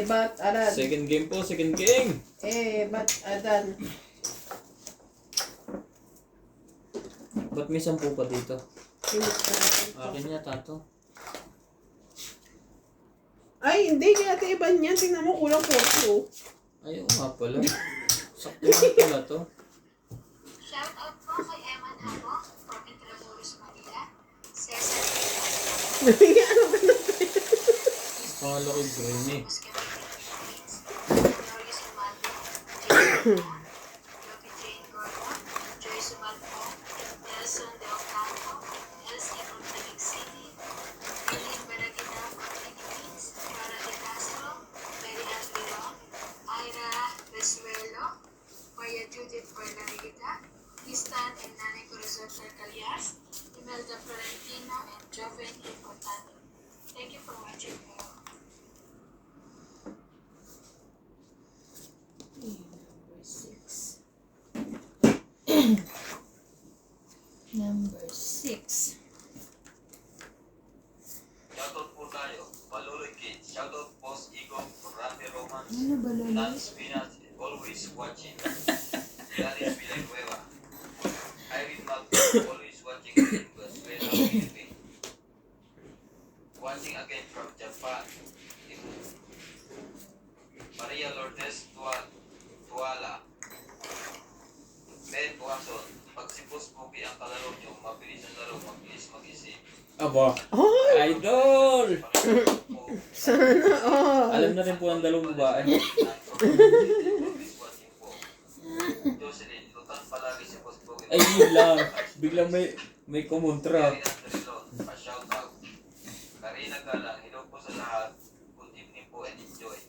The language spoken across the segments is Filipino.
Bat adan. Second game po, second game. Bat adan. Ba't may 10 pa dito? Akin yata to. Ay, hindi. Kaya iba niyan. Tingnan mo, kulang 40 oh. Ay, oo nga pala. Sakto lang pala to. Shout out po kay Eman Abo from Intramuros, Manila. Cesar Ano ba na? Pangalo ko green eh. Gloria Sumaldo, Jason Loki Jane Gordon, Joy Sumaldo, Nelson De Ocampo, Elsie from Taguig City, Eileen Baragina from Philippines, Clara De Castro, Mary Ann Leon, Ira Resuelo, Maria Judith Bernarita, Tristan and Nanay Corazon Sarcalias, Imelda Florentino, and Joven Importante. Thank you for watching. Number 6. Shoutout po tayo. Paluloy Kids. Shoutout Boss Igor, Randy Roman, Ano ba lolo? Nance Spinach, always watching. Dennis Villanueva. Irene Malco, always watching Venezuela, Philippines. Watching again from Japan. Maria Lourdes Tuala. Ben Puason. Pag si Boss Boogie ang kalaro nyo, mabilis ang laro, mabilis mag-isip. Aba. Ay! Idol! Sana all. Alam na rin po ang dalawang babae. Jocelyn, lutang palagi si Boss Boogie. Ay, yun lang. Biglang may kumontra. Pa-shout out. Karina Galang, hello po sa lahat. Good evening po and enjoy.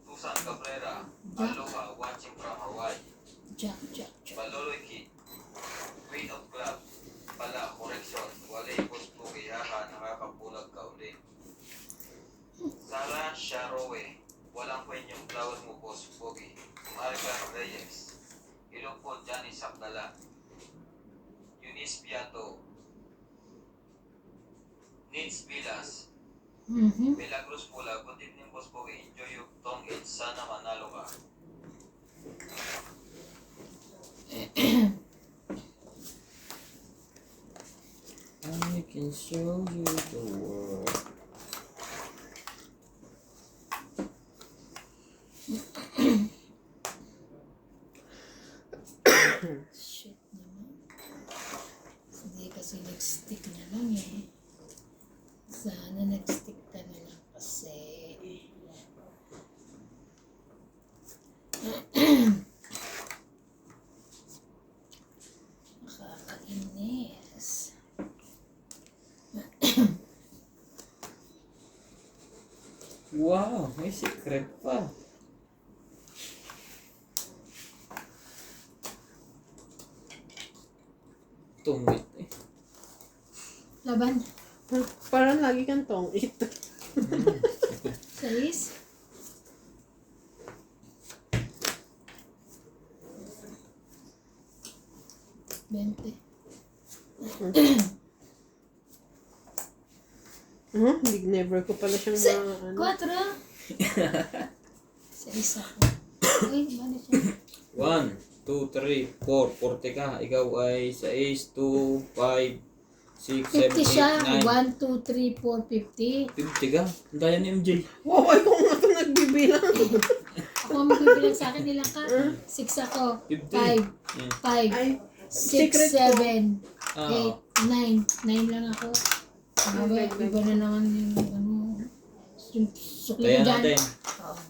Susan Cabrera, aloha, watching from Hawaii. Jack. Baloloy Kid, Queen of Club, pala, correction, walay Boss Boogie, haha, nakakapulag ka ulit. Sara Sharowe, walang kwenyong flower mo, Boss Boogie. Marga Reyes, hello po, Johnny Sakdala. Eunice Piato, Nins Vilas, Milagros Pula, good evening, Boss Boogie. Enjoy your tong it, sana manalo ka. I can show you the world. Shit naman. Hindi kasi nag-stick na lang eh. Sana nag-stick ka na lang kasi. Nakakainis. Wow, may secret pa. Tungwit eh. Laban. Parang lagi kang tong ito. 6. Bente. Hindi, never ko pala siyang ano. 4. Sa isa ko. Uy, ano siya? 1, 2, 3, 4. 40 ka. Ikaw ay 6, 2, 5, 6, 7, 50 siya. 8, 9. 1, 2, 3, 4, 50. 50 ka. Ang daya ni MJ. Wow, ay kung nga ito nagbibilang. Ako ang magbibilang sa akin nilang ka. 6 ako. 50. 5. 5. Ay, 6, secret ko. 7, Ah. 8, 9. 9 lang ako. Iba na naman yung ano. Yung sukli Kaya ko dyan. natin. Oo.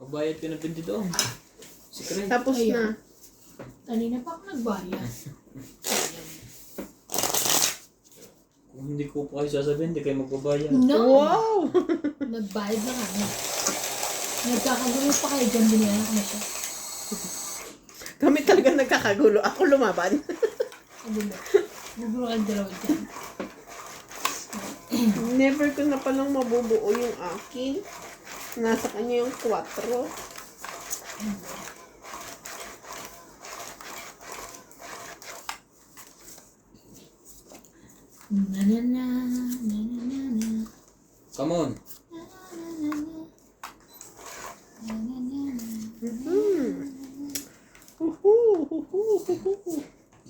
Mabayad ka na 20 doon. Secret. Tapos na. Kanina pa ako nagbayad. Kung hindi ko pa kayo sasabihin, hindi kayo magbabayad. No! Wow! Nagbayad na kami. Nagkakagulo pa kayo dyan, binayan ko na siya. Kami talaga nagkakagulo. Ako lumaban. Kagulo. Nagulo kang dalawa dyan. Never ko na palang mabubuo yung akin. Nasa kanya yung 4. Na na na, na na na na. Come on.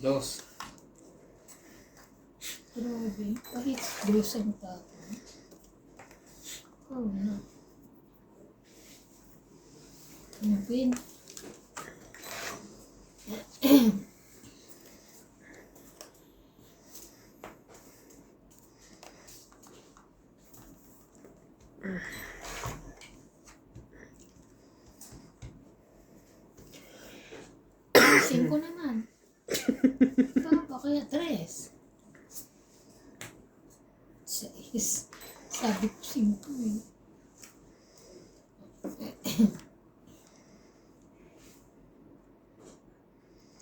Dos. Grabe. Kahit dos ang tapo. Oh, no. Ano, Pin? Cinco naman. Papa, kaya tres. Sais. Sabi ko cinco eh.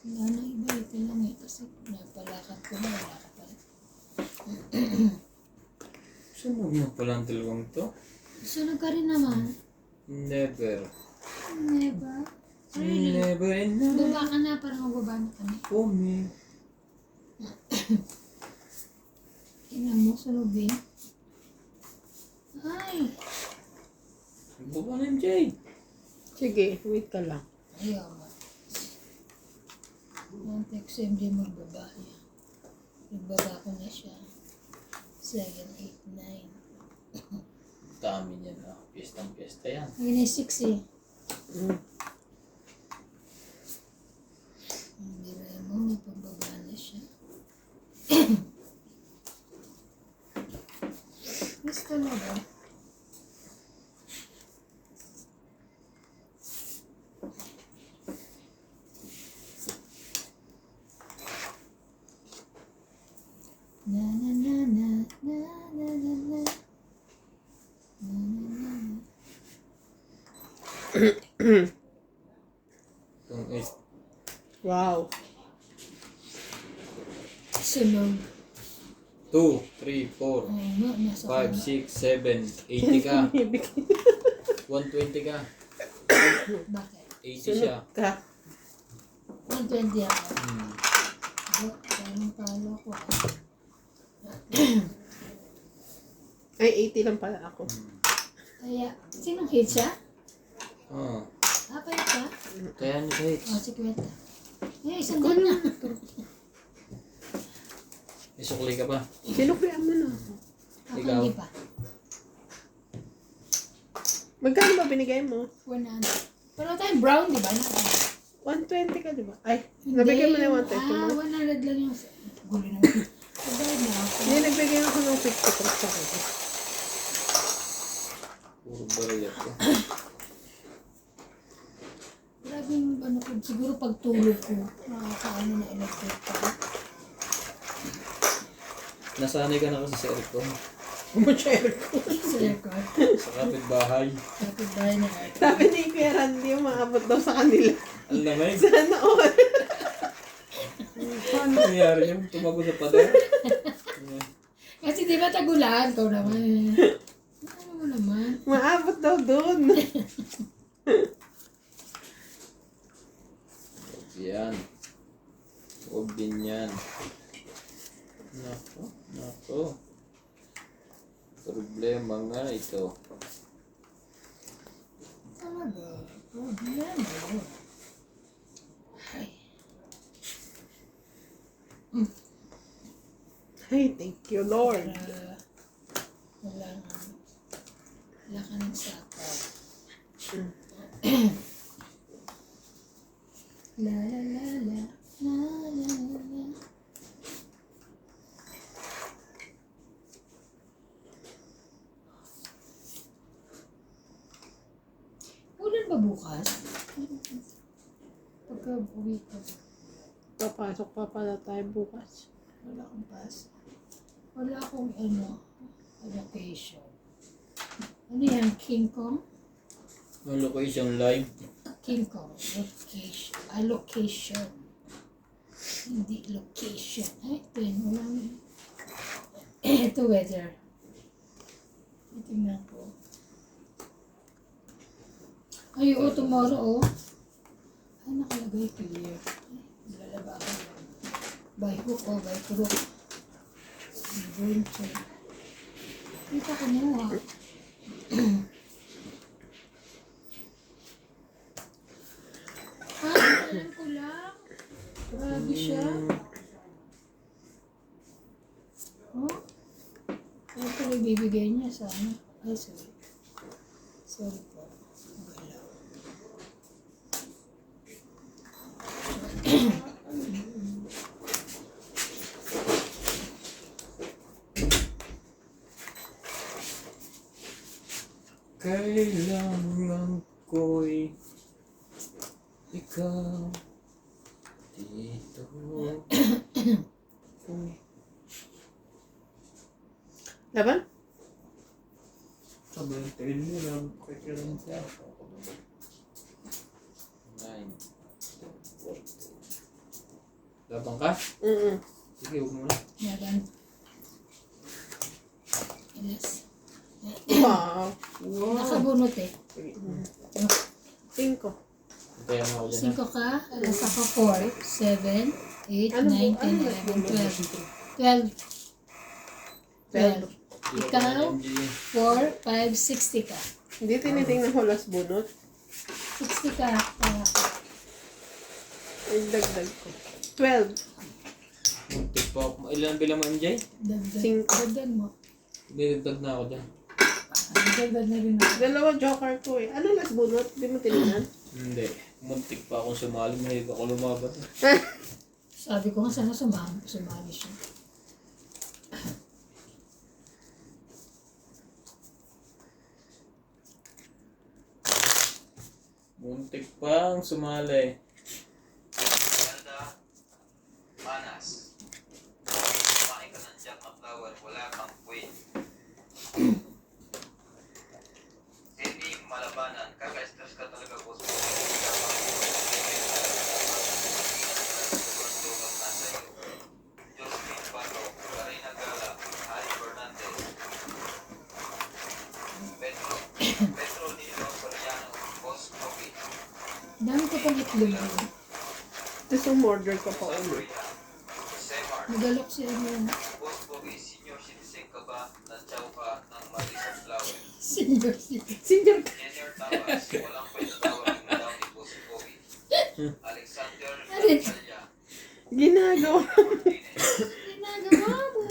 Wala na iba, ito lang eh. Kasi napalakat ko na, wala ka pala. Sunog mo pala ang dalawang to? Sunog ka rin naman. Never. Never. Really? Never and never. Baba ka na, parang magbaba na kami. For me. Tingnan mo, sunugin. Ay! Baba na yung Jay. Sige, wait ka lang. Ayaw mo. Ang text MJ magbaba niya. Nagbaba ko na siya. 7, 8, 9. Dami niya na. Piyesta yan. Ngayon ay 6 eh. Ang biray mo, may pagbaba na siya. Gusto mo ba? Na na na na na na na na na na na. Itong 8. Wow. Sunog. 2, 3, 4, Oo nga, nasa 5, 6, 7, 80 ka. 120 ka. Bakit? 80 siya. Ka. 120 ako. Hmm. Parang talo ko ah. Ay, 80 lang pala ako. Kaya, sinong hit siya? Oh. Ah, kaya siya? Kaya niya sa hits. Oh, si Kweta. Eh, isang daan na. Isukli ka pa. Sinuklian mo na ako. Ako Ikaw? hindi pa. Magkano ba binigay mo? 100. Pero tayo brown, di ba? 120 ka, di ba? Ay, nabigay mo na yung 120 mo. 100 lang yung... Gulo naman. Pagbayad na ako. Hindi, nagbigay ako ng 50 para sa akin. Puro baril ko. Grabing ano ko, siguro pagtulog ko, nakakaano na electric pa. Nasanay ka na kasi sa aircon. Umushare ko. Sa aircon. Sa kapitbahay. Kapit bahay na aircon. Sabi ni Kuya Randy, umaabot daw sa kanila. Ang lamig. Sana all. Paano nangyari yun? Tumago sa pader? Kasi di ba tagulan? Ikaw naman. Ano mo naman? Maabot daw dun. Yan. Huwag din yan. Nako, nako. Problema nga ito. Talaga. Problema. Ay. Ay, thank you, Lord. Para wala ka ng sakaw. La la la la. La la la la. Ulan ba bukas? Pagka uwi ka ba? Papasok pa pala tayo bukas. Wala akong pass. Wala akong allocation. Ano yan? King Kong? Ang location live. King Kong. Location. Allocation. Hindi location. Ay, ito yun. Wala na. Ito weather. Tingnan ko. Ay, oo, tomorrow, oh. Ay, nakalagay clear. Ay, lalaba ako lang. By hook or by crook. I'm going to Kita ko mo ah. Alam ko lang. Grabe siya. Oh? Ano pala ibibigay niya sa ano? Ay, sorry. Sorry po. Wala. Kailangan ko'y ikaw dito. Laban? Sabi ng tingin mo lang, kailangan siya. 9. Labang ka? Sige, huwag mo na. Yagan. Yes. Wow. Nakabunot eh. 5. Hintayan mo ako dyan. 5 ka, alas ako 4, 7, 8, Ano 9, po? 10, 11, 12. 12. 12. Ikaw, 4, 5, 60 ka. Hindi tinitingnan ko last bunot. 60 ka. Dagdag ko. 12. Muntik pa ako. Ilan bilang mo, MJ? Dagdag mo. Dinagdag na ako dyan. Dagdag na rin ako. 2 joker ko eh. Ano last bunot? Hindi mo tinignan? Hindi. Muntik pa akong sumali. Mahilig ako lumaban. Sabi ko nga sana sumali siya. Muntik pang sumali. Imelda Manas. Kumain ka ng Jack na flower, wala kang queen. Hindi malabanan, kaka-stress ka talaga, boss. Josephine Pato, Karina Gala, Harry Fernandez, Petro Nino Soriano, Boss Kobe, Dami ko pang itlog. Tapos umorder ko pa ulit. Maria, Semar, Nagalok siya mo. Boss Kobe, senior citizen ka ba? Nandiyaw ka ng Marisa Flower. Senior citizen. Senior ka. Junior Tabas, walang pwedeng mo daw ni Boss Kobe. Alexander Alin? Alcalya, Ginagawa. Martinez, Ginagawa mo.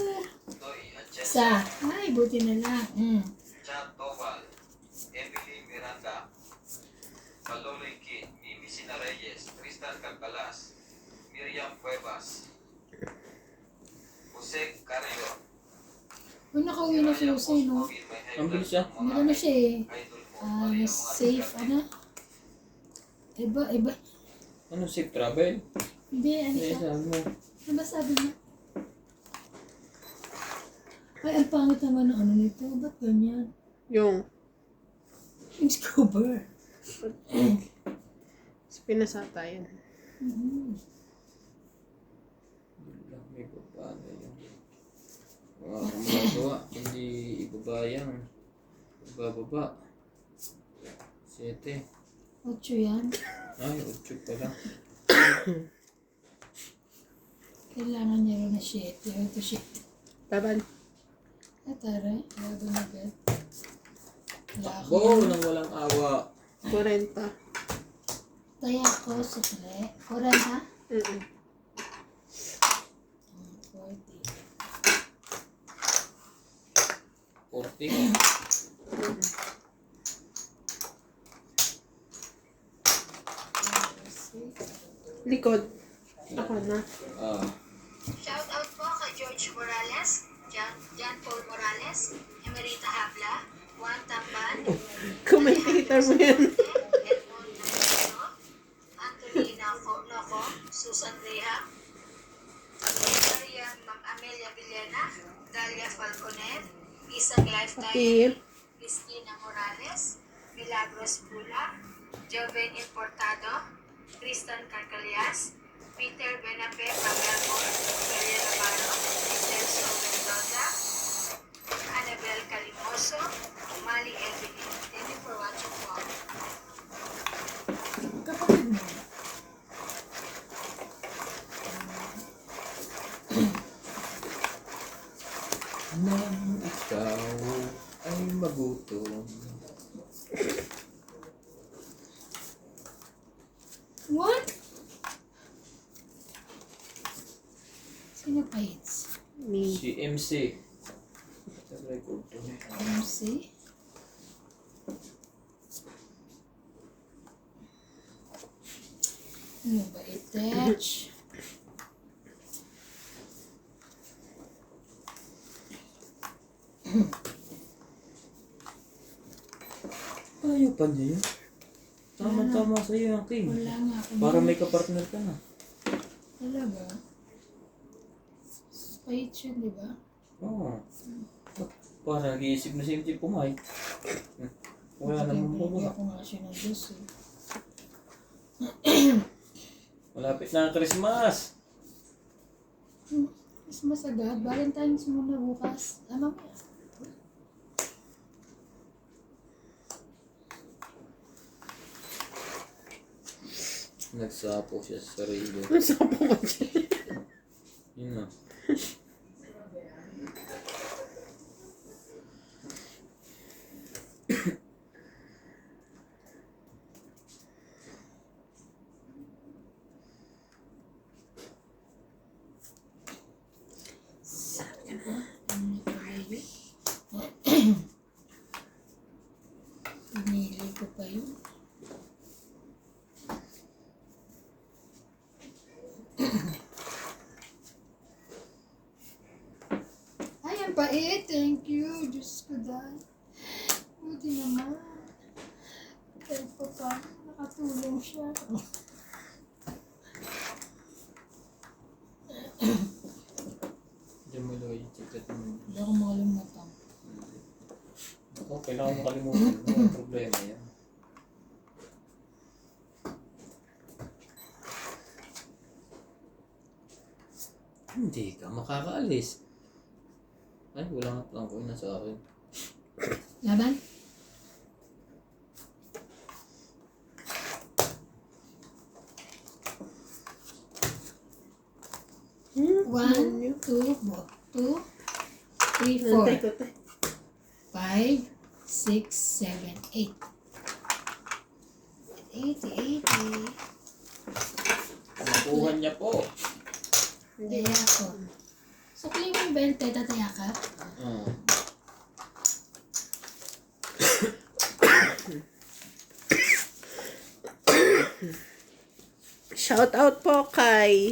Toy Sa. Atienza, Ay, buti na lang. Chad Toval, Emily Miranda, Paloloy Kid, Mimi Sina Reyes, Tristan Calcalas, Miriam Cuevas, Jose Carrillo, Uy, nakauwi na si Jose, no? Ang bilis siya. Ano na siya eh. Safe, ano? Iba. Ano, safe travel? Hindi, ano Hindi, siya? sabi mo. Ano ba sabi niya? Ay, ang pangit naman ng ano nito. Ba't ganyan? Yung Scuba. pinasata yan. May baba na yun. Wala akong magagawa. Hindi ibaba yan. Ibababa. 7. 8 yan. Ay, 8 pala. Kailangan niya rin na shit. Ito shit. Laban. Taray. Laban agad. Takbo nang walang awa. 40. Taya ko, sukle. 40? 40. 40. Likod. Ako na. Shout out po kay George Morales, John Paul Morales, Emerita Habla, Juan Tamban, Commentator mo yan. Edmond Nagano, Anthony Noco, Susan Reha, Maria Amelia Villena, Dalia Falconet, Isang Lifetime, Apir. Cristina Morales, Milagros Pula, Joven Importado, Tristan Carcalias, Peter Benape, Pamela Moore, Maria Navarro, Celso Mendoza, Annabel Calimoso, Mali Evelyn. Thank you for watching po. Kapatid mo. Nang ikaw Tulong. What? Sino pa hits? Me. Si MC. Sa record to. MC? Ano ba attach? Ayaw pa niya yun. Tama-tama sa'yo yung king. Wala nga ako. Para may kapartner ka na. Talaga? Spite yun, di ba? Oo. Para nag-iisip na si MC pumayag. Wala namang Bigyan bubuha. ko nga siya ng Diyos eh. Malapit na ang Christmas. Mas masagad. Valentine's muna bukas. Mamaya. Nagsapo siya sa sarili. Ano sa po mo dyan? Yun na. Ano pala yun? Pinili ko pa yun. Ay, ang pait. Thank you. Diyos ko dahil. Buti naman. Kahit pa paano nakatulong siya. Diyan mo ilagay yung ticket mo. Hindi ako makalimutan. Ako, kailangan mo kalimutan. Ano problema yan? Hindi ka makakaalis. Ay, wala nga palang coin na sa akin. Laban? One, two, 3, 4, Nantay ko tayo. 5, 6, 7, 8. 80. Nakuha niya po. Taya ko. So, kung yung 20, tataya ka? Oo. Shout out po kay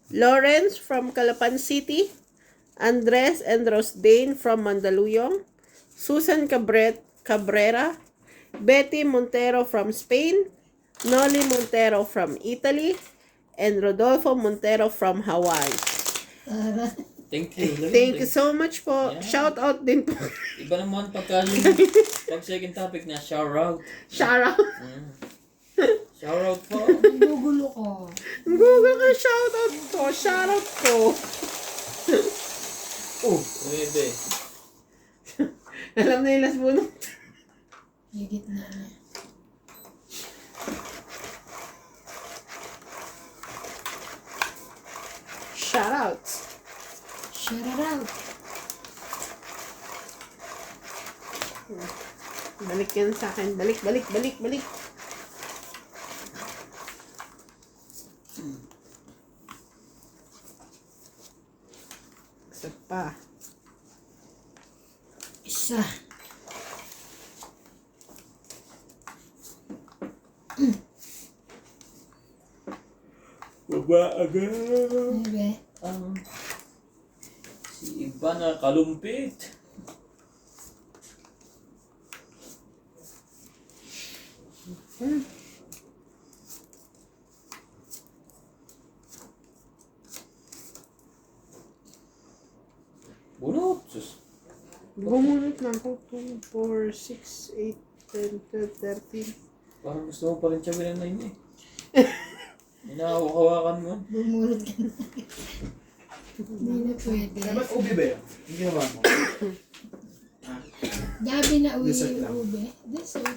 Lawrence from Calapan City, Andres and Rosdane from Mandaluyong, Susan Cabrera, Betty Montero from Spain, Noli Montero from Italy, and Rodolfo Montero from Hawaii. Para. Thank you. Thank you so much po. Yeah. Shout out din po. Iba naman pagka yung pag second topic na shout out. Shout out. Shout out po. Gugulo ko. Google ka shout out po. Shout out po. Pwede. Alam na yung last bunot. Higit na niya. Shout out. Shout it out. Balik yan sa akin. Balik. Isa pa. Isa. Baba agad. Ano ba? Si iba na kalumpit. Bunot. Sus. Bumunot lang po. 2, 4, 6, 8, 10, 12, 13. Parang gusto mo pa rin siya ng 9 eh. Hinahawak-hawakan mo. Bumulot ka na. Hindi na pwede. Dapat ubi ba yun? Yung ginawa mo? Gabi na uwi Dessert yung lang. ube. Dessert.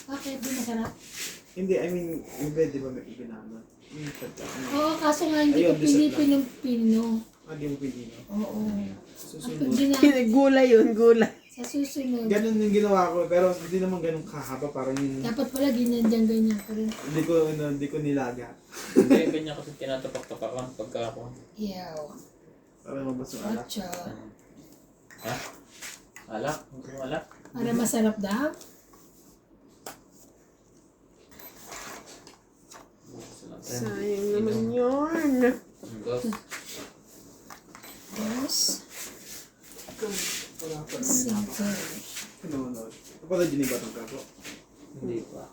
Bakit? Di masarap? Hindi, I mean, ube, di ba may ubi naman? Yung pagka, Oo, kaso nga hindi Ayun, ko dessert lang. pinipinong-pino. di mo pinili. Oo. Susunod. Ang Gulay yun, gulay. Sa susunod. Ganun yung ginawa ko, pero hindi naman ganun kahaba, parang yung, Dapat pala ganyan ko rin. hindi ko nilaga. Hindi, ganyan kasi tinatapak-tapakan pagka ako. Yaw. Parang mabas yung alak. Ocho. Ha? Alak? Hindi mo alak? Para masarap daw. Sayang naman yun. Dos. Dos. Wala pa naman. Cinco. Pinunod. Kapag din ba itong kako? Hindi pa.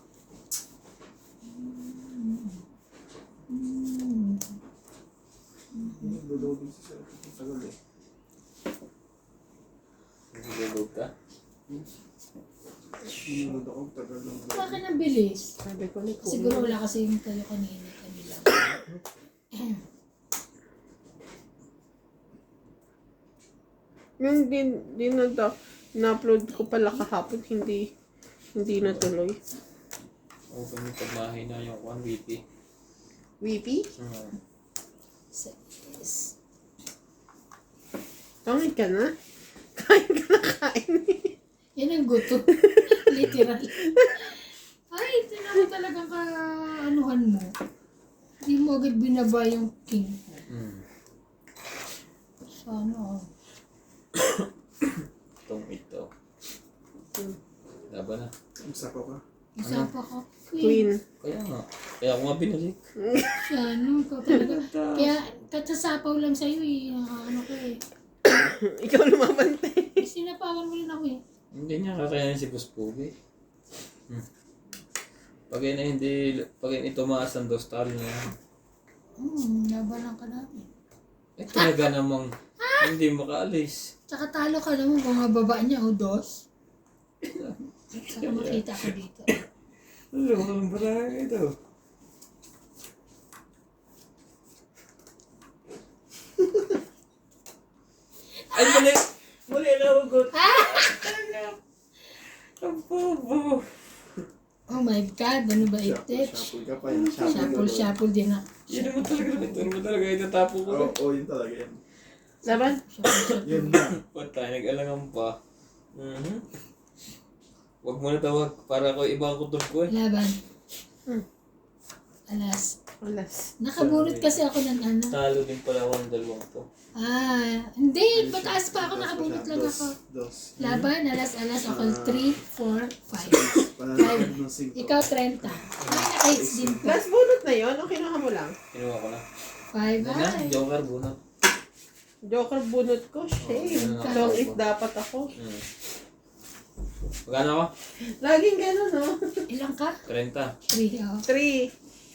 Dudugin siya sa tagal eh. Nagulog ka? Pinunod ako, tagal lang. Bakit ang bilis? Sabi ko ni Siguro wala kasi yung kayo kanina. Kanila. Yung din na-upload ko pala kahapon, hindi natuloy. Okay, may pagmahina yung 1 VP. VP? Six. Tangin ka na? Kain ka na kain. Yan ang guto. Literal. Ay, tinan mo talagang ka-anuhan mo. Hindi mo agad binaba yung king. Sana. Itong ito. Laban na. Isa ko ka. Isa pa ka. Queen. Kaya nga. Kaya ako nga binalik. Siya, ano, ikaw talaga. Kaya, katasapaw lang sa'yo eh. Ano ko eh. Ikaw lumabante. Sinapawan mo rin ako eh. Hindi niya kakayanin si Boss Pogi. Pag yun tumaas ang 2 talo niya. Labanan ka namin. Eh talaga namang hindi makaalis. Tsaka talo ka naman kung mababa niya o dos. Saka makita ko dito. Ano ang barangay ito? Ay, mali! Mali na hugot! Ang bobo! Oh my God, ano ba ito? Shuffle ka pa yun. Shuffle din ako. Yun naman talaga itatapo ko. Oo, yun talaga yan. Laban? Shuffle. Yun na. Patay, nag-alangan pa. Huwag mo na tawag para ko ibang kutub ko eh. Laban. Alas. Alas. Nakabunot kasi ako ng ano. Talo din pala ako ng dalawang to. Hindi. Mataas pa ako. Nakabunot lang ako. Dos. Laban, alas. Ako 3, 4, 5. Pananakad ng 5. Ikaw 30. Ay, naka-hits din po. Last bunot na yun o kinuha mo lang? Kinuha ko na. 5. Yan na, Ay. Joker bunot. Joker bunot ko. Shame. Oh, Long if dapat ako. Magkano ako? Laging gano'n, no? Ilang ka? 30. 3. Oh. 3,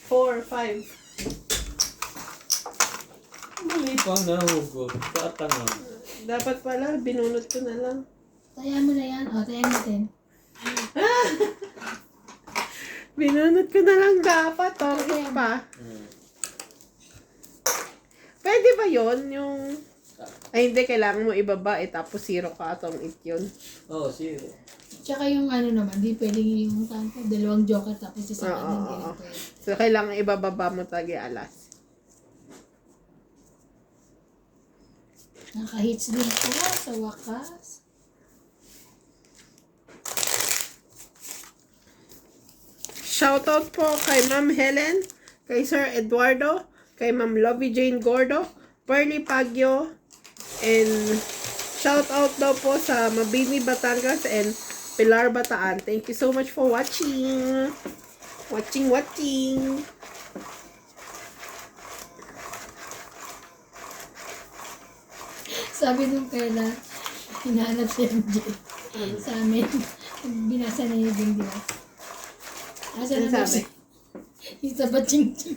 4, 5. Mali pa nahugot. Tatangan. Dapat pala, binunot ko na lang. Taya mo na yan. O, taya natin. Binunot ko na lang dapat. Okay pa. Pwede ba yon yung... Ay, hindi. Kailangan mo ibaba tapos 0 ka atong it yun. Oo, 0. Tsaka yung ano naman, di pwedeng yung tanto, 2 joker tapos isang Oo, ano, oo. pwede. So, kailangan ibababa mo talaga alas. Naka-hits din po sa wakas. Shoutout po kay Ma'am Helen, kay Sir Eduardo, kay Ma'am Lovey Jane Gordo, Pearly Pagyo, and shoutout daw po sa Mabini Batangas and Pilar Bataan. Thank you so much for watching. Watching. Sabi nung Kayla, hinahanap si MJ sa amin. Binasa na yung video. Asa Ano na sabi? Isa ba ching-ching?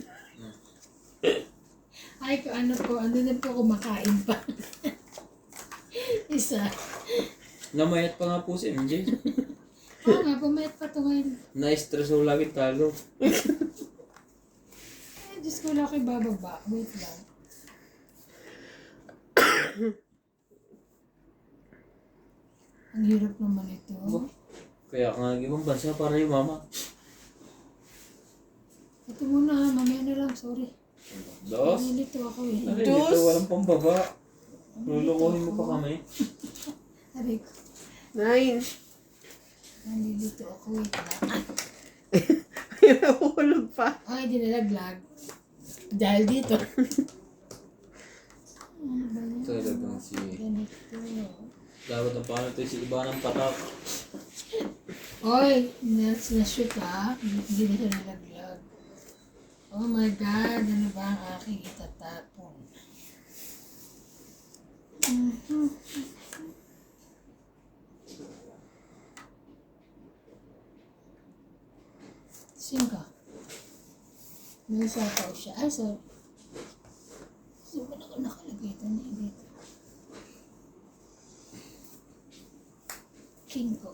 Ay, kung ano po, ano na po kumakain pa. Isa. Namayat pa nga po si MJ. Oo nga, pumayat pa ito ngayon. Na-stress ako lagi talo. Ay, Diyos ko, wala kayo bababa. Wait lang. Ang hirap naman ito. Kaya nga ibang bansa para yung mama. Ito muna ha, mamaya na lang, sorry. Dos. Nalilito ako eh. Dito walang pambaba. Lulukuhin mo pa kami. Sabi ko, 9. Nandito ako. Wait lang. Ay, nahulog pa. Ay, di nalaglag. Dahil dito. Ano ba yan? Talagang si... Ganito. Dapat na paano ito si iba ng patak. Oy, na-shoot ha. Hindi na siya nalaglag. Oh my God, ano ba ang aking itatapon? Singka. May sapaw siya. Ay, sorry. Saan ba nakalagay ito na dito? King ko.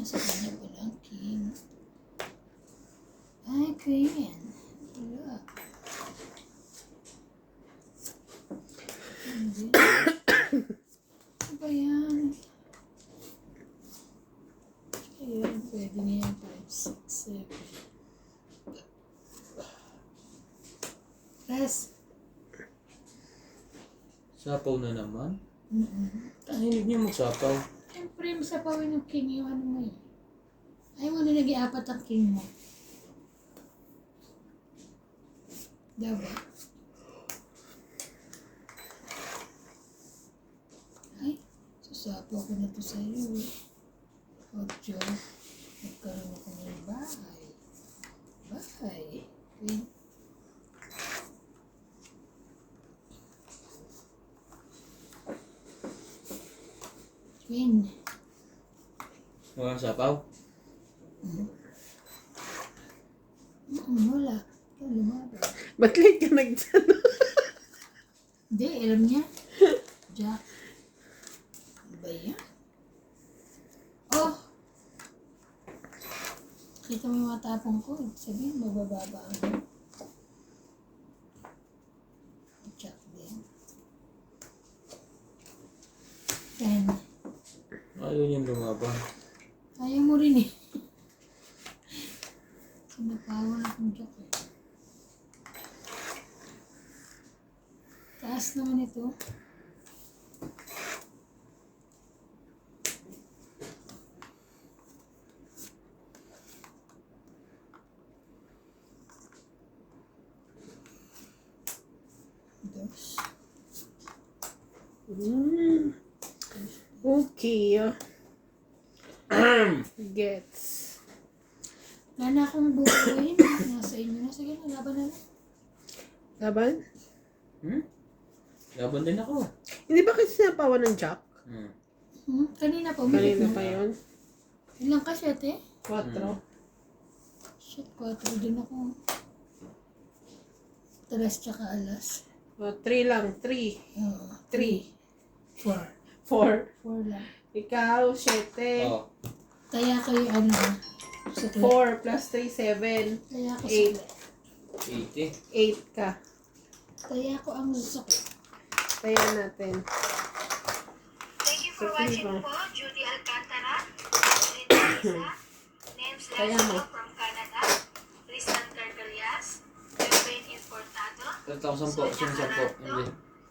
Sa kanya pala ang king. Ay, queen. Wala. Hindi. Ano ba yan? Ayan, pwede na yan. 5, 6, 7. Rest. Sapaw na naman. Tahilig niyo magsapaw. Siyempre, masapawin yung king yung ano mo eh. Ayaw mo na nag-iapat ang king mo. Diba? Ay, sasapaw ko na to sa iyo eh. Ocho. Nagkaroon ako ng bahay. Bahay. Queen. Queen. Walang sapaw? Wala. Ikaw lumaban. Ba't late ka nagdano? Hindi, alam niya. Jack. Ano ba yan? Oh! Kita mo yung mga tapong ko. Sabihin, mabababa ako. Jack din. 10. Ayaw niyang lumaban. Ayaw mo rin eh. Sinapawan akong Jack eh. Taas naman ito. Dos. Okay. Gets. Wala na akong bukuin. Nasa inyo na. Sige, laban na lang. Laban? Laban din ako. Hindi ba kasi sinapawan ng Jack? Kanina pa. Kanina pa yun. Ilang ka, 7? 4. Shit, 4 din ako. 3 tsaka alas. 3 lang. 3. Oo. 3. 4. 4. 4 lang. Ikaw, 7. Oh. Kaya ko yung ano. Sukli. 4 plus 3, 7. Kaya ko 8. sukli. 80. 8 ka. Kaya ko ang sukli. Kaya natin. Thank you for So, watching sino? po, Judy Alcantara, Linda Lisa, Names Kaya mo. Lasco from Canada, Tristan Cargalias, Jermaine Importado, 10,000 po. Sonia Sino po? Aranto, Hindi.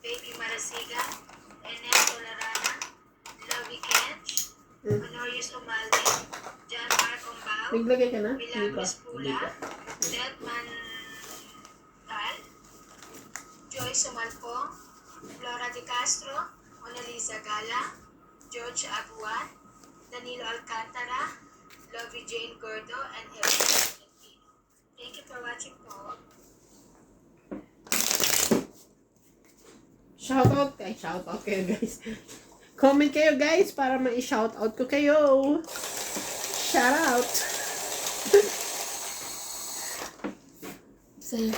Baby Marasiga, Ernesto Larana, Lovey Kench, Honorius Umalde, John Mark Ombao, Naglagay ka na? Hindi pa. Milagros Pula, Hindi Deltman Tal, Joy Sumalpong, Flora De Castro, Monalisa Gala, George Abuan, Danilo Alcantara, Lovey Jane Gordo, and Helen Valentino. Thank you for watching po. Shoutout kayo guys. Comment kayo guys para ma-shoutout ko kayo. Shoutout. Sa'yo.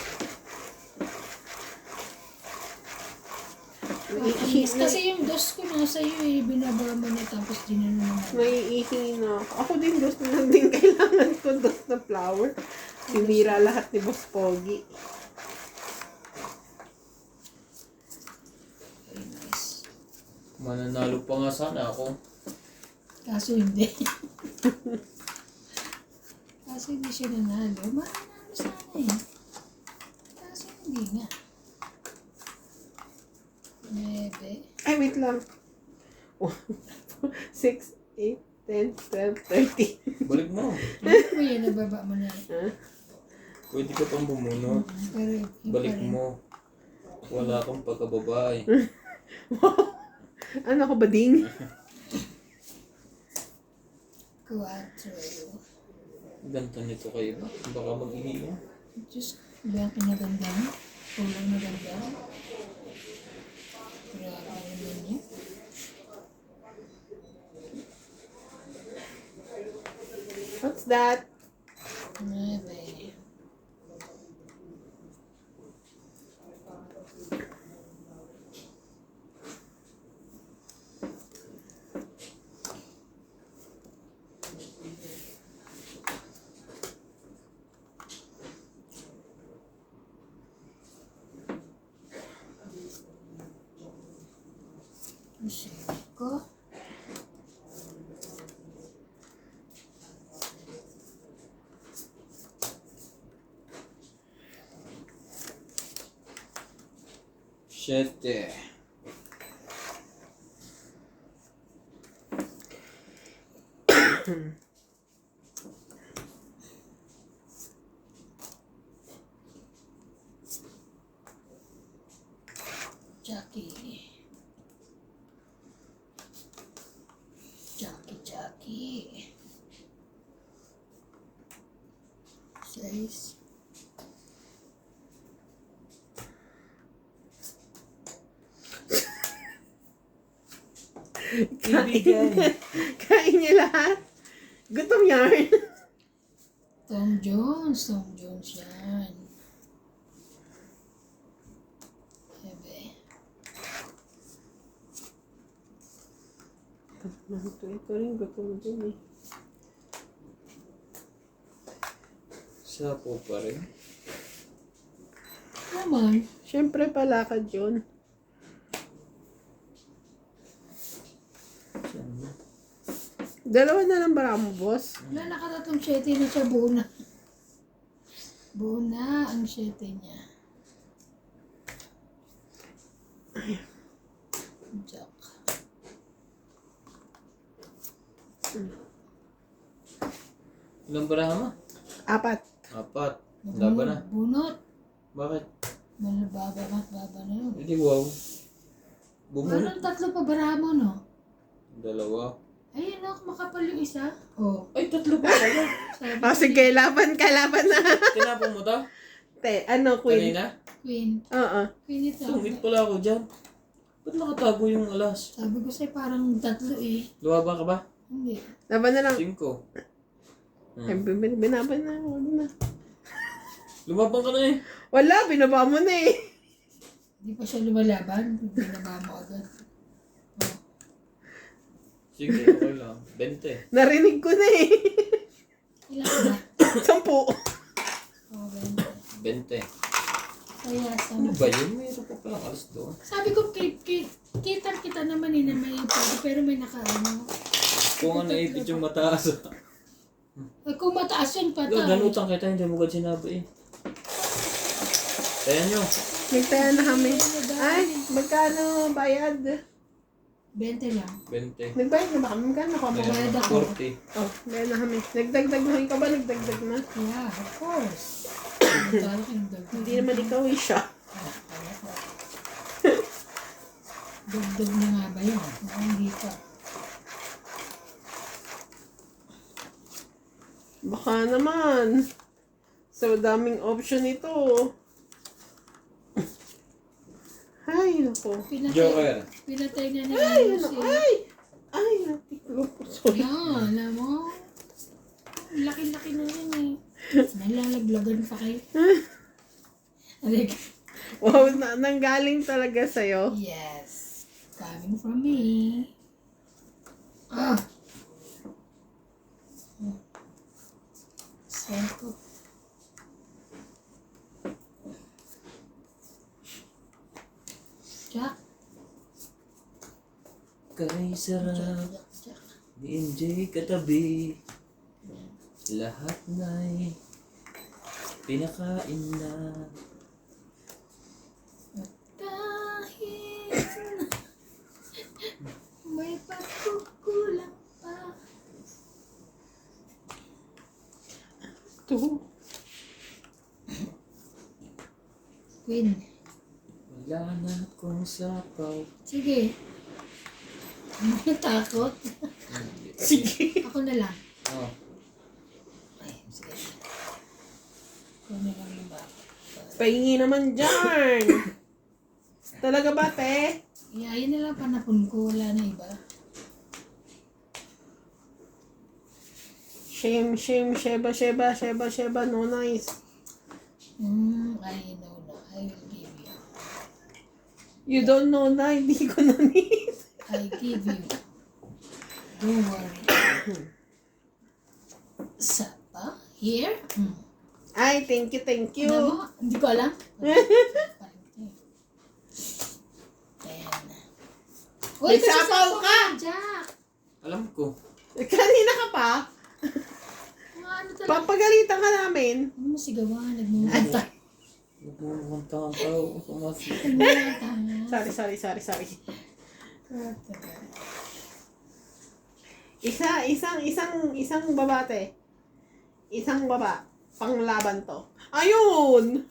Naiihi Kasi yung dos ko nasa iyo eh. Binaba mo na tapos dinano naman. Naiihi na ako. Ako din gusto lang din kailangan ko dos na flower. Sinira lahat ni Boss Pogi. Very nice. Mananalo pa nga sana ako. Kaso hindi. Kaso hindi siya nanalo. Mananalo sana eh. Kaso hindi nga. 9. Ay, wait lang. 6, 8, 10, 12, 13. Balik mo. Hindi mo yan, nababa mo na. Pwede ka pang bumunot. Pero yung Balik pa rin. mo. Wala kang pagkababae. Ano ko ba ding? 4. Ganto nito kayo ba? Baka mag-ihiya. Diyos, ba pinaganda? Kulang na ganda? Grabe naman niya. What's that? 9. Ang sipit ko. Siyete. Jackie. Jackie. 6. Ibigay. Kain niya lahat. Gutom yarn. Tom Jones yan. 7. Ito rin gutom din eh. Sapo pa rin. Naman. Siyempre palakad yun. Dalawa na lang ba mo, boss? Wala, nakatatlong 7 na siya, buo na. Buo na ang 7 niya. Jack. Ilang baraha mo? 4. 4. Laban na. Bunot. Bakit? Baba na yun. Hindi wow. Bumunot. Parang 3 pa baraha mo, no? 2. Ayun, no, makapal yung isa. Oh. Ay, 3 pa pala. Sabi O sige, laban na. Tinapon mo to? Queen. Kanina? Queen. Oo. Queen ito. Sungit pala ako dyan. Ba't nakatago yung alas? Sabi ko sa'yo parang 3 eh. Luwaba ka ba? Hindi. Laban na lang. 5. Ay, binaban na. Huwag na. Lumabang ka na eh. Wala, binaba mo na eh. Hindi pa siya lumalaban. Binaba mo agad. Oh. Sige, okay lang. 20. Narinig ko na eh. Ilan ba? 10. Oh, 20. 20. Kaya Ano ba yun? Mayroon pa palang alas doon. sabi ko, kita naman eh na may pwede, pero may nakaano. Kung ano naipit yung mataas. Eh, kung mataas yun, patay. Ganutang kita, hindi mo agad sinabi eh. Kaya nyo. Nagtaya na kami. Ay, magkano bayad? 20 lang. 20. Nagbayad na ba kami? Magkano ko? Bayad ako. 40. Oh, bayad na kami. Nagdagdag na. Ikaw ba nagdagdag na? Yeah, of course. Magkano kayong dagdag? Hindi naman ikaw eh siya. Dagdag na nga ba yun? Hindi pa. Baka naman. So, daming option ito. Ay, nako. Joker. Pinatay na Ay, nila ano? Ay, natiklo ko. Sorry. Yeah, alam mo. Laki-laki na yun eh. Nalalaglagan pa kayo. Like, Wow, nanggaling talaga sa'yo. yes. Coming from me. Ah. Sento. Jack. Kay sarap. Jack. Ni MJ katabi. Lahat na'y pinakain na. Dahil may Queen. Wala na akong sapaw. Sige. Natakot. Sige. Ako na lang. Oh. Ay, sige. Ako na lang yung bata. Pahingi naman dyan. Talaga ba, te? Iyayin na lang panapon ko. Wala na iba. Shame, sheba, no nice. I know na. I will give you. You don't know na, hindi ko na need. I give you. Don't worry. Sapa? Here? Ay, thank you. Ano mo? Hindi ko alam. May sapaw ka! Jack! Alam ko. Kanina ka pa? Mga ano talaga? Papagalitan ka namin. Ano mo sigawan? Nagmumanta. Nagmumanta ang tao. Nagmumanta. Sorry. Isang babate. Isang baba. Panglaban to. Ayun!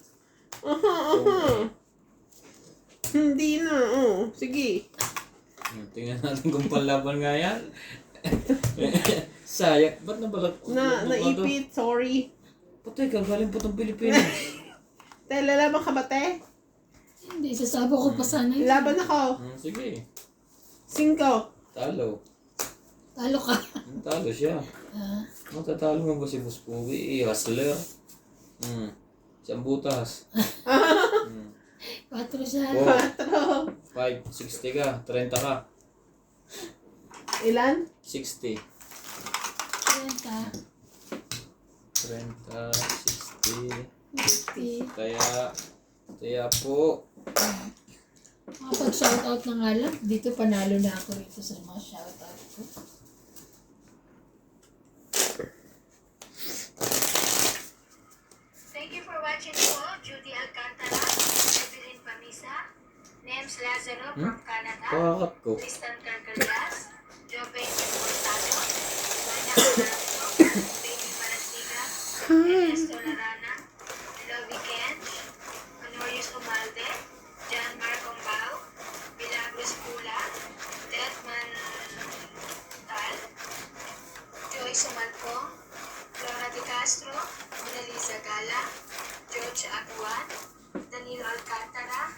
Hindi na. Sige. Tingnan natin kung panlaban nga yan. Sayang. Ba't Naipit. Sorry. Patay ka, galing po itong Pilipinas. Te, lalaban ka ba, te? Hindi, sasabo ko pa sana yun. Laban ako. Sige. 5. Talo. Talo ka. Talo siya. Ah, Matatalo mo ba si Boss Pugi? Hustler. Siyang butas. 4 siya. 4. 5, 60 ka. 30 ka. Ilan? 60. 30. 60. 50. Kaya po. Makapag-shoutout na nga lang. Dito panalo na ako rito sa mga shoutout ko. Thank you for watching po. Judy Alcantara, Evelyn Pamisa, Nems Lazaro from Canada, Pakat ko. Tristan Carcalias, Joven Portado, Doña Carlos, Baby Marasiga, Ernesto Larana, Lovey Kench, Honorius Umalde, John Marcombao, Milagros Pula, Deathman Tal, Joy Sumalco, Flora De Castro, Mona Lisa Gala, George Aguan, Danilo Alcantara,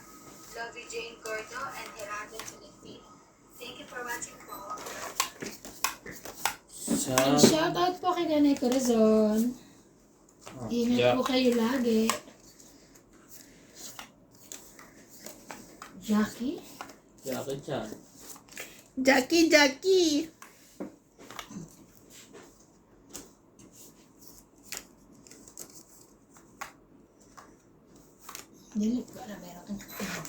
Lovey Jane Gordo, and Gerardo Tolentino. Thank you for watching po. And shoutout po kay Nanay Corazon. Ingat po kayo lagi. Jackie? Jackie Chan. Jackie. Dilip ko na meron ka na.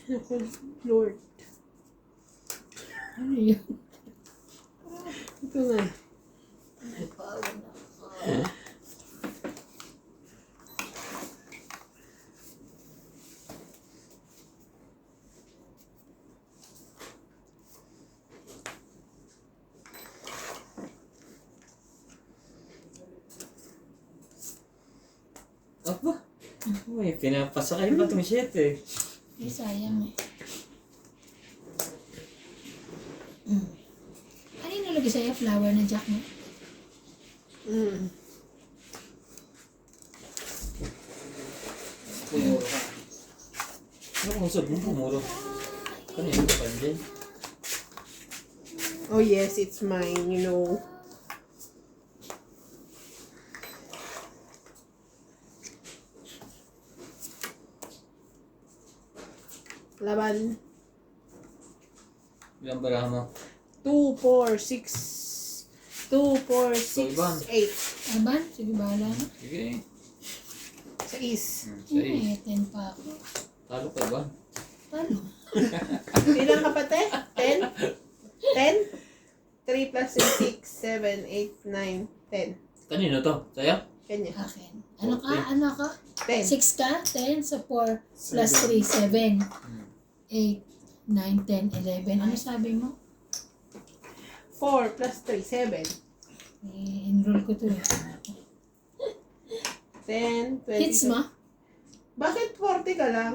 Naku, Lord. Ano yun? Ito na. Pagod na. Aba? Uy, pinapasakay pa itong shit eh. Eh, sayang eh. Ano yung nalagay sa'yo? Flower na Jack mo? Pumuro ka. Ano kung saan mo pumuro? Kanina ka pa din. Oh yes, it's mine, you know. Laban. Ilang barahan mo? 2, 4, 6. 2, 4, 6, Ivan. 8. Aban? Sige, bahala na. Sige. 6. Say. 10 pa ako. Talo ka ba? Talo. Ilan ka pa, te? 10? 10? 3 plus 6, 7, 8, 9, 10. Kanino to? Sa'yo? Kanya. Akin. Ano ka? 10. 6 ka? 10. So 4 plus 3, 7. 8, 9, 10, 11. Ano sabi mo? 4 plus 3, 7. Enroll ko to. 10, 20. Hits mo? Bakit 40 ka lang?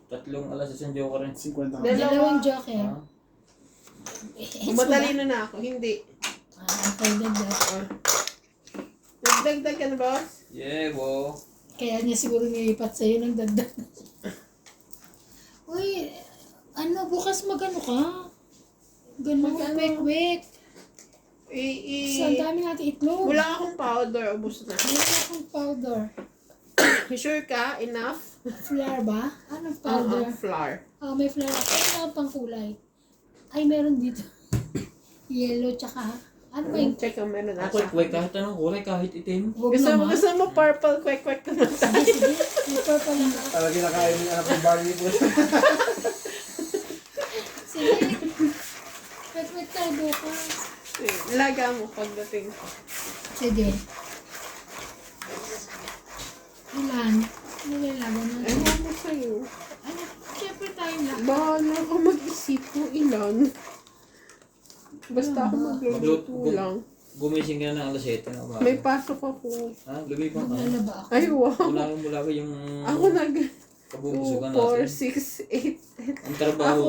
Tatlong alas isang joker rin. 50 ka. Dalawang joker. Ah, Hits mo ba? Matalino na ako. Hindi. Okay, dagdag. Nagdagdag ka na, boss? yeah, wo. Kaya niya siguro nilipat sa'yo ng dagdag. Uy, bukas magano ka? Ganun, wek. So, ang dami natin itlog. Wala akong powder. Ubus na. Wala akong powder. Sure ka? Enough? Flour ba? Anong powder? Flour. May flour ako. Ano pang kulay? Ay, meron dito. Yellow, tsaka, ano ba yung Check ang meron Ako, ata. kwek, kahit anong kulay, kahit itim. huwag Gusto mo, naman? gusto mo purple, kwek-kwek naman tayo. Sige, may purple na. Talaga nakain ng anak ng Barney po. Sige. Wait tayo bukas. Laga mo pagdating. Sige. Ilan? Nilalaban natin. Ewan mo sa'yo. Ano? Siyempre tayo lang. Bahala ka mag-isip kung ilan. Basta ako magluluto Magluto. lang. Gumising ka na ng alas 7 na umaga. May pasok ako. Ha? Lumipang ka. Maglala ba ako? Ay, wow. Mula ko yung Ako nag... kabubusugan 2, 4, natin. 6, 8. Ang trabaho,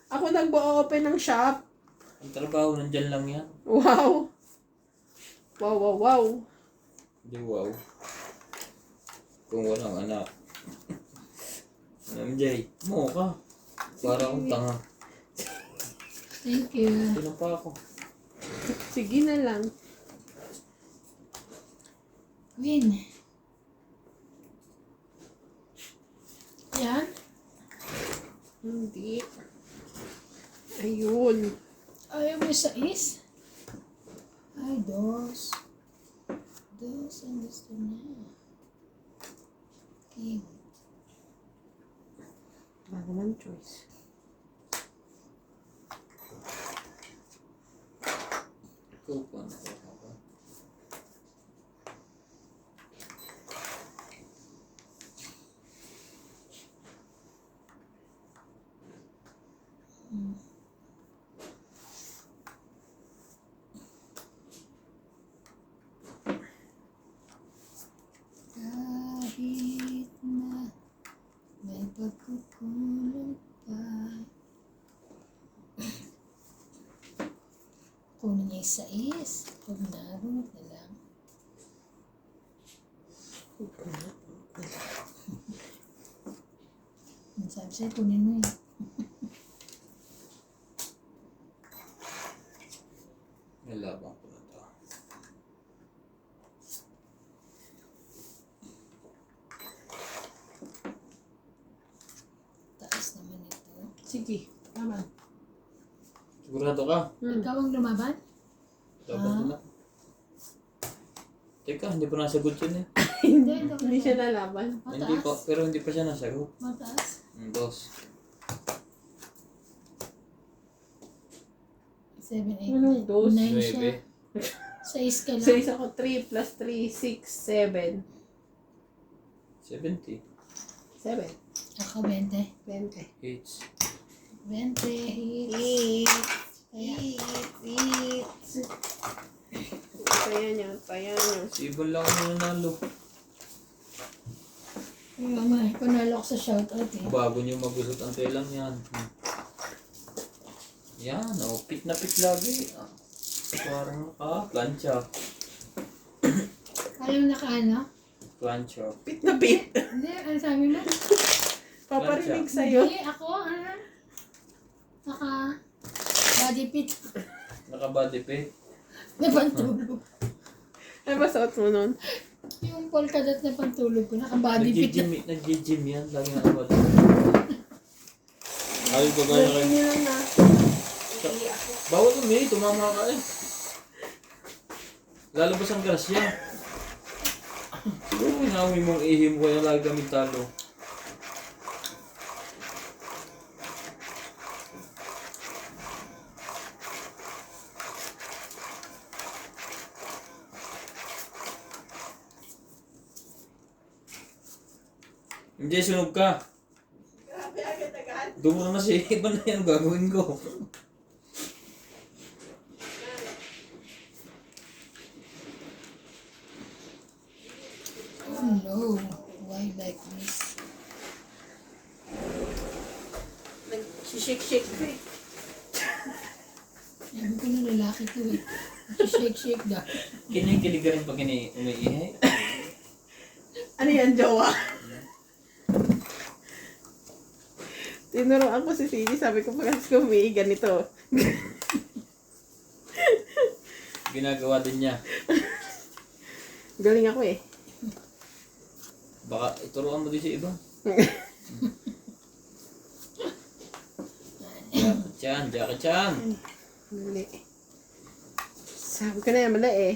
Ako nagbo-open ng shop. ang trabaho, nandyan lang yan. Wow. Wow. Hindi, wow. Kung walang anak. MJ, mo ka. Para akong tanga. Thank you. Sino pa ako? Sige na lang. Win. Yan. Hindi. Ayun. Ayaw mo sa is? Ay, dos. Dos and gusto na. King. Wala naman choice. Ikaw pa na ako. Kahit na may pagkukulang pa. Kunin niya yung sais. Huwag na, bunot na lang. Ang sabi sa'yo, kunin mo eh. Nalabang ko na to. Taas naman ito. Sige. Tama. Sigurado ka? Ikaw ang lumaban? Dapat na. Teka, hindi pa nasagot yun eh. Hindi, Hindi siya nalaban. Hindi pa, Mataas. pero hindi pa siya nasagot. Mataas. Dos. 7, 8, Anong dos? 9 siya. 9. 6 ka So, lang. isa ko 3 plus 3, 6, 7. 70. 7. Ako 20. 20. 8. 20. Hits. Eat. Kaya nyo. Si Ibon lang ako nanalo. Kaya nga, panalo ko sa shoutout eh. Bago niyo magusot ang telang yan. Yan, oh, pit na pit lagi. Ah, parang plancha. Alam na ka ano? Plancha. Pit na pit. Hindi, ano sabi mo? Paparinig sa'yo. Hindi, ako ano? Naka body fit. Naka-body pit. Na pantulog. Ano ba suot mo nun? Yung polkadot na pantulog ko, naka body fit. Nag-gym yan. Lagi naka-body pit. Ay, ba gano'n kayo? Hindi lang na. Bawal kami, tumama ka eh. Lalabas ang grasya. Siguro inawi mong ihim ko kaya lagi kami talo. MJ, sunog ka. Grabe, agad-agad. Doon mo naman si iba na yan, gagawin ko. Oh no, why like this? Nag-shake-shake ko eh. Sabi ko na lalaki to eh. Shake daw. Kinikilig ka rin pag umiihay. Ano yan, jowa? Tinuruan ko si Cindy, sabi ko pag kumihi, ganito. Ginagawa din niya. Galing ako eh. Baka ituruan mo din sa iba. Jackie Chan. Mali. Sabi ko na yan, mali eh.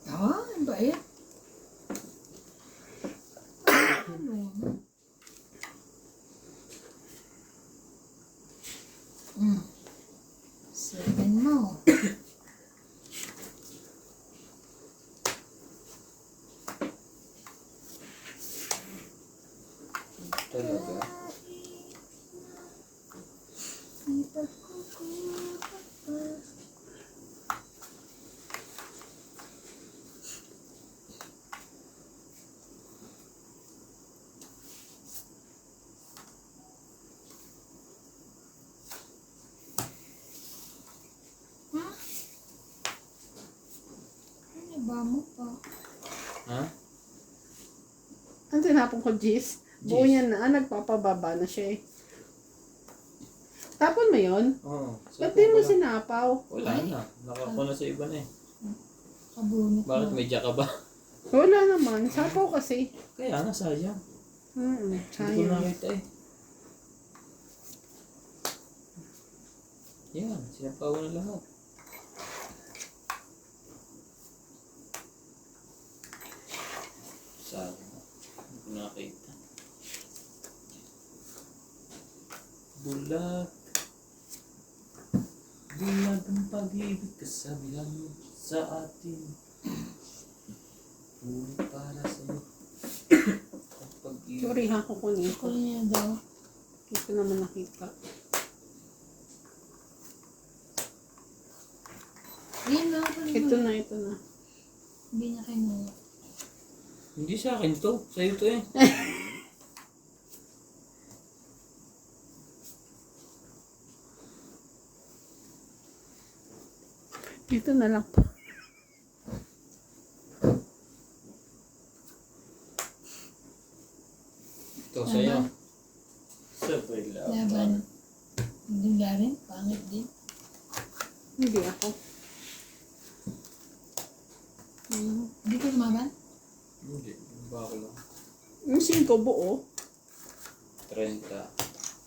Ah, ang bait. Ano? Mm. 7 mo. Talaga. Ano ba mo pa? Ha? Ang tinapon ko, Gis. Buo Gis. niya na, nagpapababa na siya eh. Tapon mo yun? Oo. Ba't di mo sinapaw? Wala na. Nakakuna sa iba na eh. Kabunot Bakit mo. may jack ka ba? Wala naman. Sapaw kasi. Kaya nga, sayang. Hindi ko Sayang. nakita eh. Yan, sinapawan na lahat. Sayang. Hindi ko nakita. Bulag. Bulag ang pag-ibig kasabihan sa atin. Puro para sa'yo. Ang pag-ibig. Sorry ha, kukunin Ako ko. niya daw. Ito naman nakita. Yan na. Ito na, ito na. Hindi niya kinuha. Hindi sa akin to. Sa'yo to eh. Ito na lang po. Ito sa'yo. Super Laban. Hindi nga rin. Pangit din. Hindi ako. Hindi ko lumaban. Hindi. Ba ako lang. Yung 5 buo. 30.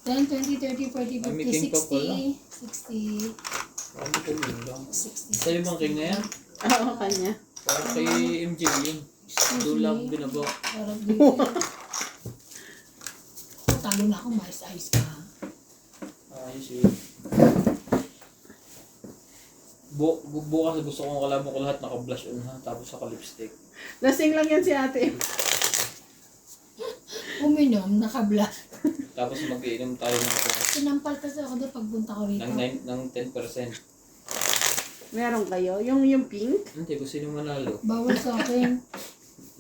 10, 20, 30, 40, Ay, may 50, king pa pala. 60, 60, Ano ko yun lang? 60. Sa'yo bang king na yan? Oo, kanya. Para kay MJ yun. Doon lang binabok. Parang dito. Talo na ako, mais ayos ka. Ayos yun. Bukas gusto kong kalaban ko lahat naka-blush on ha. Tapos naka-lipstick. Lasing lang yan si ate. Uminom, nakabla. Tapos mag-iinom tayo ng Sinampal kasi ako doon pagpunta ko rito. ng 10%. Meron kayo? Yung pink? Hindi, kung sino manalo. Bawal sa akin.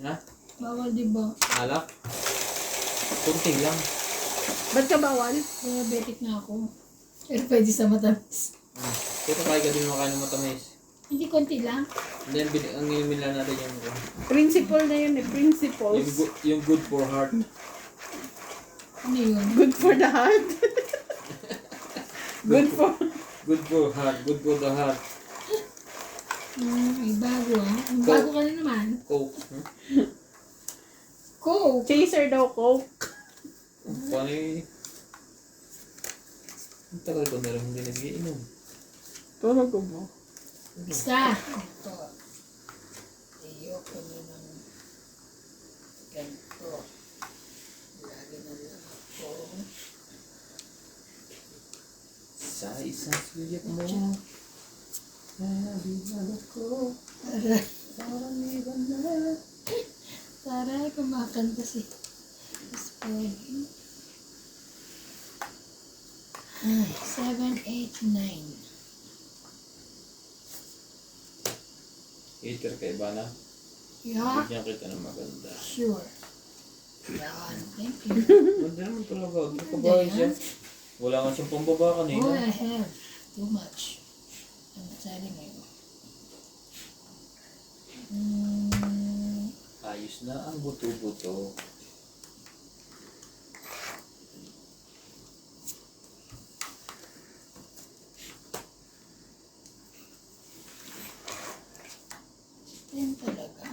Ha? Bawal, di ba? Alak? Kunti lang. Ba't ka bawal? Diabetic na ako. Pero pwede sa matamis. Pero kaya ka din makain ng matamis. Hindi, konti lang. And then, ang inumin lang natin yung Principle na yun eh. Principles. yung good for heart. Ano yun? Good for the heart. Good for... Good for heart. Good for the heart. Ay, bago ah. Bago ka na naman. Coke. Coke! Chaser daw, Coke. Paano yung... Ang tagal ko na rin hindi nag-iinom. Tulog ko mo. Isa! Ito. Ayoko na ng ganito. Lagi na lang ako. Sa isang suyap mo, nabihan ako, Para parang iba na. Taray, kumakanta si Spaggy. Ay, 7, 8, 9. Hater kay Ivana. Yeah, Bigyan kita ng maganda. sure. Yan, thank you. Hindi naman talaga. Nakabahay siya. Wala nga siyang pambaba Oh, kanina. I have too much. I'm telling you. Ayos na ang buto-buto. Yan talaga.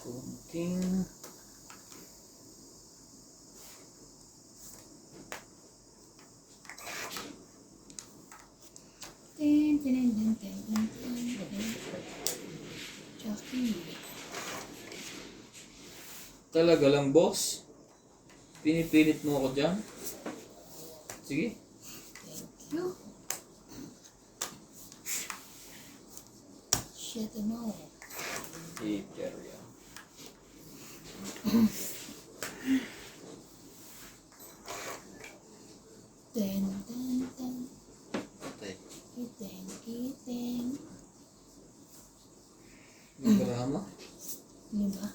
Kunting... Tin, tin, tin, tin, tin, tin. Chucky. Talaga lang, boss. Pinipilit mo ako dyan. Sige. Thank you. Shit, no. Hater yan. Ten, ten, ten. Patay. Kiteng, kiteng. May drama. 5.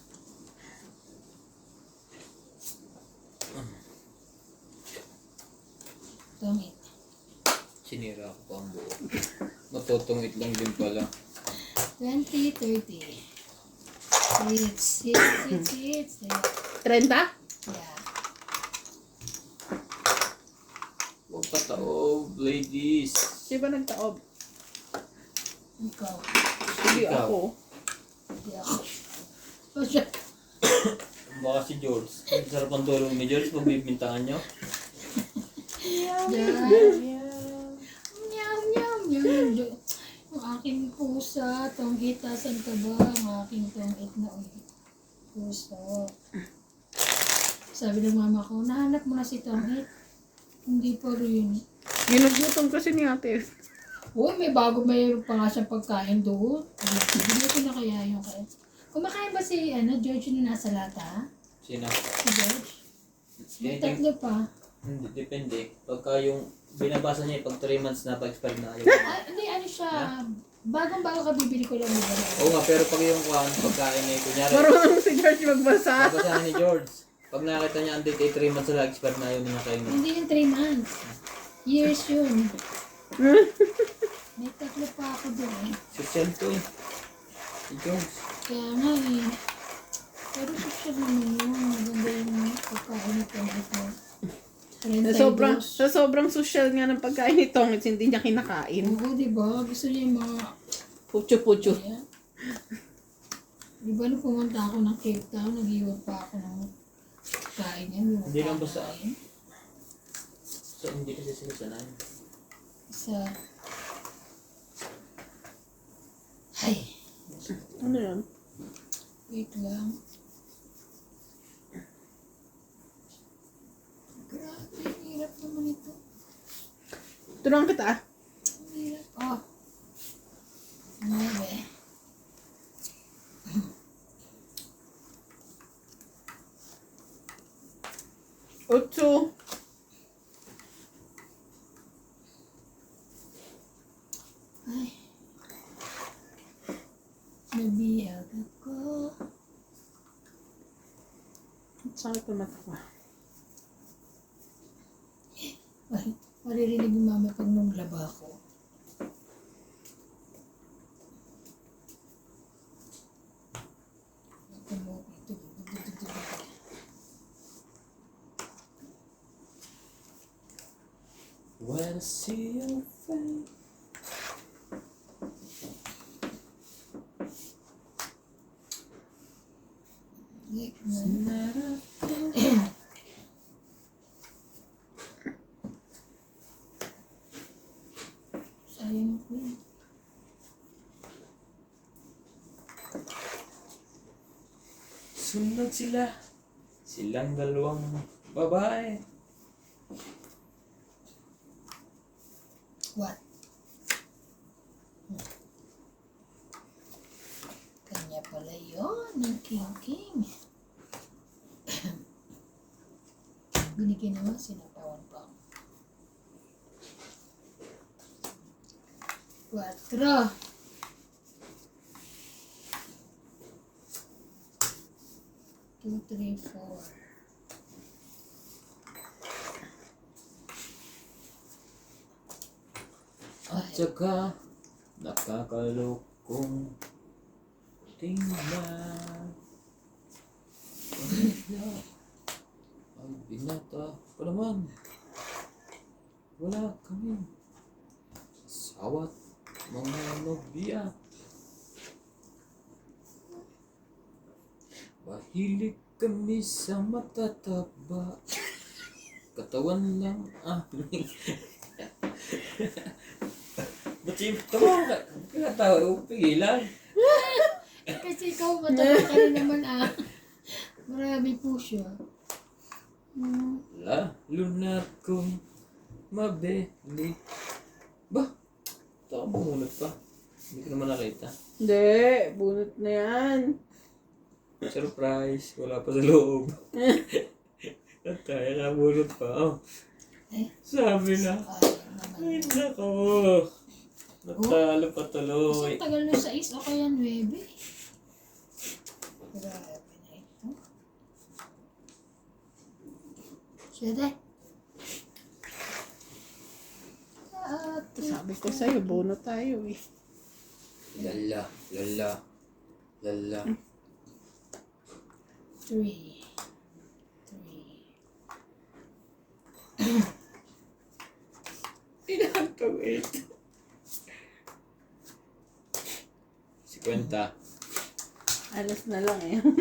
Tongit. Sinira ko pa ang buo. Matutungit lang din pala. 20, 30. Hits. 30? Yeah. Huwag pataob, ladies. Di ba nagtaob? Ikaw. Hindi Ikaw. ako. Hindi ako. O siya. Baka si George. Ang sarap ang tulong ni George pag bibintangan nyo. Yan. Meow, meow, meow. Yung aking pusa, tonggit, asan ka ba? Ang aking tonggit na puso. Sabi ng mama ko, nahanap mo na si tonggit. Hindi pa rin. Ginugutom kasi ni ate. Uy, mayroon pa nga siyang pagkain doon. Hindi ko na kaya yung kain. Kumakain ba si George na nasa lata? Sino? Si George? May Hindi, tatlo pa. hindi, depende. Pagka yung binabasa niya pag 3 months na pa-expire na yun. Hindi, siya. Bagong-bago ka bibili ko lang nila. Oo nga, pero pag yung pagkain eh, kunyari, Marunong si George magbasa. babasahin ni George. Pag nakita niya ang date ay 3 months na expire na yun na kayo. Hindi yung 3 months. Years yun. May tatlo pa ako doon eh. Social to eh. Si George. Kaya nga eh. Pero social naman yun. Maganda yung pagkain nito. Sa sobrang social nga ng pagkain ni Tongits, hindi niya kinakain. Oo, diba? Gusto niya yung mga... Pucho-pucho. Kaya, diba nung pumunta ako ng Cape Town, nag-iwan pa ako ng kain yan. Hindi lang basta. So, hindi kasi sila sanay. Sa... Ay, Ano yan? wait lang. Grabe, ang hirap naman ito. Tulungan kita ah. Ang hirap. Oh. 9. Otso. Ay. Nabiyag ako. Sakit na mata ko. Ay, maririnig ni mama pag nung laba ko. When I see your face. Sayang ko yun. Sunod sila. Silang dalawang babae. What? Kanya pala yun, ng king. Binigyan naman, sinapawan pa ako. 4. 2, 3, 4. At saka, nakakalokong tingnan. Ay, binata pa naman. Wala kami. Sawat mga nobya. Mahilig kami sa matataba. Katawan lang aming. Ba't yung tawa ka? Kinatawa ko, pigilan. Kasi ikaw, matawa ka rin naman Marami po siya. Lalo na kung mabeli. Ba? Ito ka bumunot pa. Hindi ko naman nakita. Hindi, bunot na yan. Surprise. Wala pa sa loob. At kaya nabunot pa. Oh. Eh? Sabi na. Ay, nako. Natalo pa Kasi tuloy. ang tagal na 6 o kaya 9. Grabe na ito. 7. Sabi ko sa'yo, bunot tayo eh. Lala. 3. Pinakatawid. 50. Alas na lang eh. 20.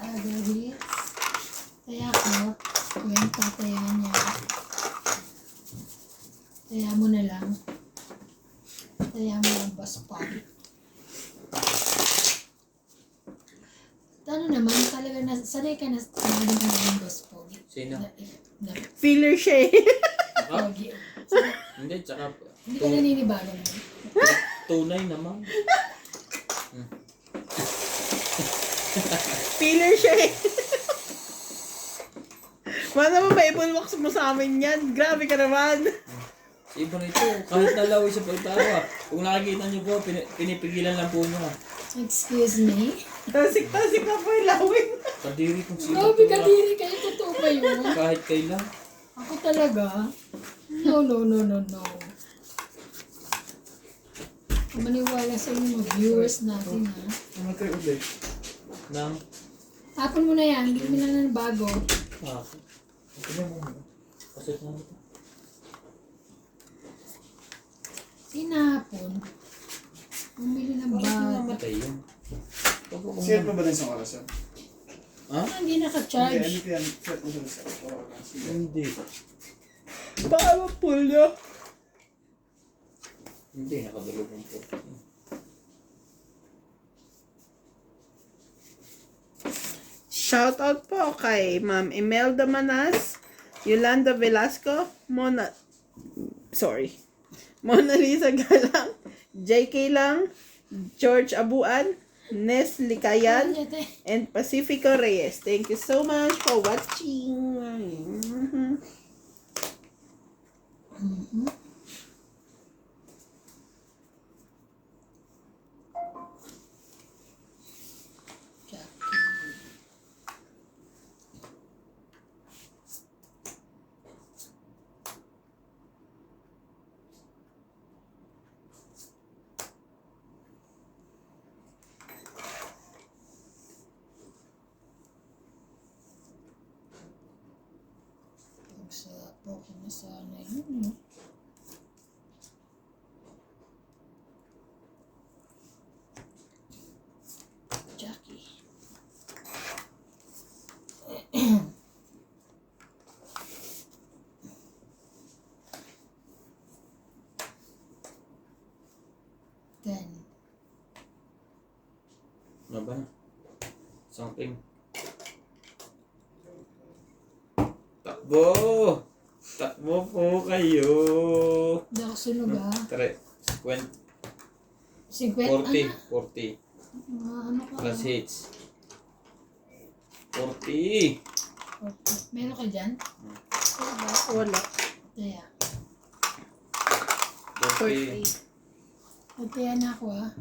Other hits. Kaya ko. 20. Kaya niya. Kaya mo na lang. Kaya mo ang baspag. Ano naman, talaga na, sanay ka na sinabi ka na ng baspag. Sino? Na Feeler siya eh. pogi. Hindi, tsaka Hindi ka naninibago naman. tunay naman. Feeler siya eh. Mana mo maibulwaks mo sa amin yan. Grabe ka naman. Si Iba nito, kahit nalawi sa pagtawa. Kung nakikita niyo po, pinipigilan lang po niya. Excuse me? Tasik-tasik na po yung lawin. Kadiri kung sino Grabe to, ka diri kayo, totoo ba yun? kahit kailan. Ako talaga? No. Maniwala sa inyo mga viewers natin ha. Ano kayo ulit? Nang, Tapon mo na yan, hindi mo na ng bago. ito na mo. Pasok na ito. Sinapon. Bumili ng Bakit bago. namatay yun? Set mo ba din sa oras yan? Ha? Hindi Hindi, naka-charge. ano ko yan? Set mo din sa oras. Hindi. Baka ma-pull niya. Hindi, nakadulog ang po. Shoutout po kay Ma'am Imelda Manas, Yolanda Velasco, Mona Lisa Galang, JK Lang, George Abuan, Nes Likayan, and Pacifico Reyes. Thank you so much for watching. Pagsapo ko na sana yun. Jackie. Ten. Ano ba? Something. Takbo! Takbo po kayo. Hindi ako sunog ah. 50, 40. ano? 40. Ano ka? Plus hits. 40. Okay. Meron ka dyan? Wala. Kaya. 40. 40. Magkaya na ako ah.